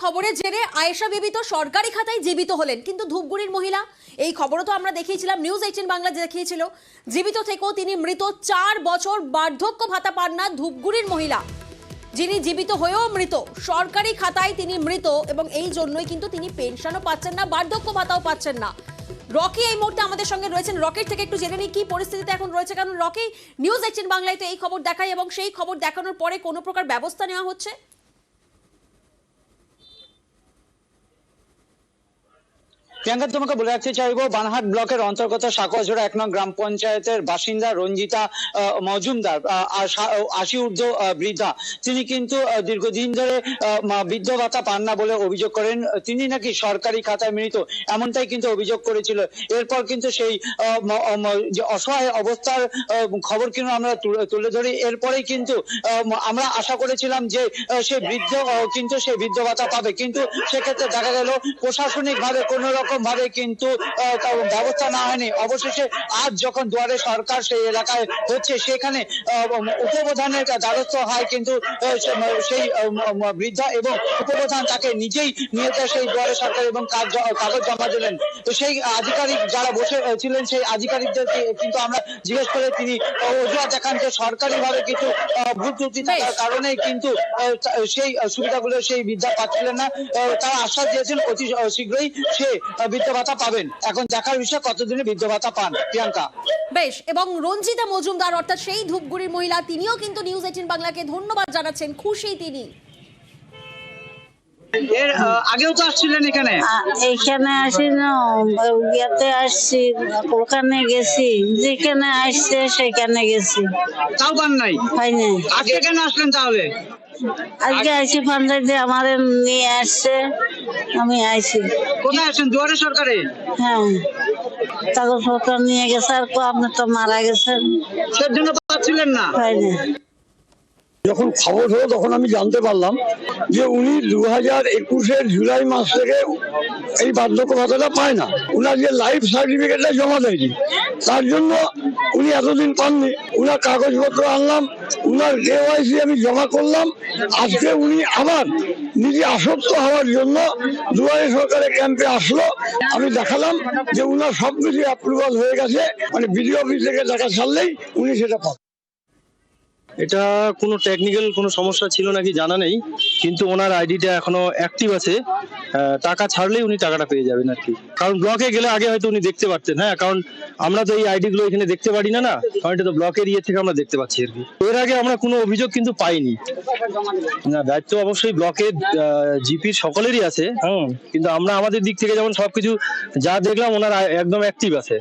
খবরের জেরে আয়েশা বিবি তো সরকারি খাতায় জীবিত হলেন, কিন্তু ধূপগুড়ির মহিলা, এই খবরও তো আমরা দেখিয়েছিলাম, নিউজ 18 বাংলা দেখিয়েছিল, জীবিত থেকেও তিনি মৃত। 4 বছর বার্ধক্য ভাতা পান না ধূপগুড়ির মহিলা, যিনি জীবিত হয়েও মৃত। সরকারি খাতায় তিনি মৃত এবং এই জন্যই কিন্তু তিনি পেনশনও পাচ্ছেন না, বার্ধক্য ভাতাও পাচ্ছেন না। রকি এই মুহূর্তে আমাদের সঙ্গে রয়েছেন, রকির থেকে একটু জেনে নিই কি পরিস্থিতিতে এখন রয়েছে, কারণ রকি নিউজ 18 বাংলায় তো এই খবর দেখায় এবং সেই খবর দেখানোর পরে কোনো প্রকার ব্যবস্থা নেওয়া হচ্ছে? প্রিয়াঙ্কা, তোমাকে বলে রাখতে চাইবো, বানহাট ব্লকের অন্তর্গত সাকুয়াঝোড়া 1 নং গ্রাম পঞ্চায়েতের বাসিন্দা রঞ্জিতা মজুমদার, 80 ঊর্ধ্ব বৃদ্ধা। তিনি কিন্তু দীর্ঘদিন ধরে বৃদ্ধ ভাতা পান না বলে অভিযোগ করেন। তিনি নাকি সরকারি খাতায় মৃত, এমনটাই কিন্তু অভিযোগ করেছিল। এরপর কিন্তু সেই যে অসহায় অবস্থার খবর কিন্তু আমরা তুলে ধরি। এরপরেই কিন্তু আমরা আশা করেছিলাম যে সেই বৃদ্ধ কিন্তু সেই বৃদ্ধ ভাতা পাবে, কিন্তু সেক্ষেত্রে দেখা গেল প্রশাসনিক ভাবে কোন রকম ভাবে কিন্তু ব্যবস্থা না হয়নি। অবশেষে আজ যখন দুয়ারে সরকার সেই এলাকায় হচ্ছে, সেখানে উপপ্রধানের দ্বারস্থ হয় কিন্তু সেই বৃদ্ধা, এবং উপপ্রধান তাকে নিজেই নিয়ে যায় সেই দুয়ারে সরকার এবং কাগজ জমা দিলেন। তো সেই আধিকারিক যারা বসে ছিলেন, সেই আধিকারিকদেরকে কিন্তু আমরা জিজ্ঞেস করে তিনি অজুহাত দেখান যে সরকারি ভাবে কিছু ভুল ত্রুটি থাকার কারণে কিন্তু সেই সুবিধাগুলো সেই বৃদ্ধা পাচ্ছিলেন না। তারা আশ্বাস দিয়েছেন অতি শীঘ্রই সে বৃদ্ধ ভাতা পাবেন। এখন দেখার বিষয় কতদিনে বৃদ্ধ ভাতা পান। প্রিয়াঙ্কা, বেশ, এবং রঞ্জিতা মজুমদার অর্থাৎ সেই ধূপগুড়ির মহিলা, তিনিও কিন্তু নিউজ 18 বাংলাকে ধন্যবাদ জানাচ্ছেন, খুশি তিনি। এর আগেও তো আসছিলেন এখানে? এখানে আসি না, ইয়াতে আসছি, ওখানে গেছি, যেখানে আসছে সেখানে গেছি, তাও পান নাই? হয় না। আজকে কেন আসলেন তাহলে? আজকে আসি পঞ্চায়েতে আমার নিয়ে আসছে, আমি আইছি। কোথায় আসেন? দুয়ারে সরকারে? হ্যাঁ, কাগজপত্র নিয়ে গেছে। আর আপনি তো মারা গেছেন, সের জন্য পাচ্ছিলেন না? হয় না। যখন খবর হলো তখন আমি জানতে পারলাম যে উনি 2021-এর জুলাই মাস থেকে এই বার্ধক্য ভাতাটা পায় না। উনার যে লাইফ সার্টিফিকেটটা জমা দেয়নি, তার জন্য উনি এতদিন পাননি। উনার কাগজপত্র আনলাম, উনার KYC আমি জমা করলাম। আজকে উনি আবার নিজে আসক্ত হওয়ার জন্য দুয়ারে সরকারের ক্যাম্পে আসলো। আমি দেখালাম যে উনার সবকিছু অ্যাপ্রুভাল হয়ে গেছে, মানে বিডিও অফিস থেকে টাকা ছাড়লেই উনি সেটা পাবেন। এটা কোনো টেকনিক্যাল কোনো সমস্যা ছিল নাকি জানা নেই, কিন্তু ওনার আইডিটা এখনো অ্যাক্টিভ আছে। টাকা ছাড়লেই উনি টাকাটা পেয়ে যাবেন আর কি। কারণ ব্লকে গেলে আগে হয়তো উনি দেখতে পারতেন, হ্যাঁ, কারণ আমরা তো এই আইডি গুলো এখানে দেখতে পারি না, কারণ এটা তো ব্লকের ইয়ে থেকে আমরা দেখতে পাচ্ছি আর কি। এর আগে আমরা কোনো অভিযোগ কিন্তু পাইনি। না, দায়িত্ব অবশ্যই ব্লকের জিপির সকলেরই আছে, কিন্তু আমরা আমাদের দিক থেকে যেমন সবকিছু যা দেখলাম ওনার একদম অ্যাক্টিভ আছে।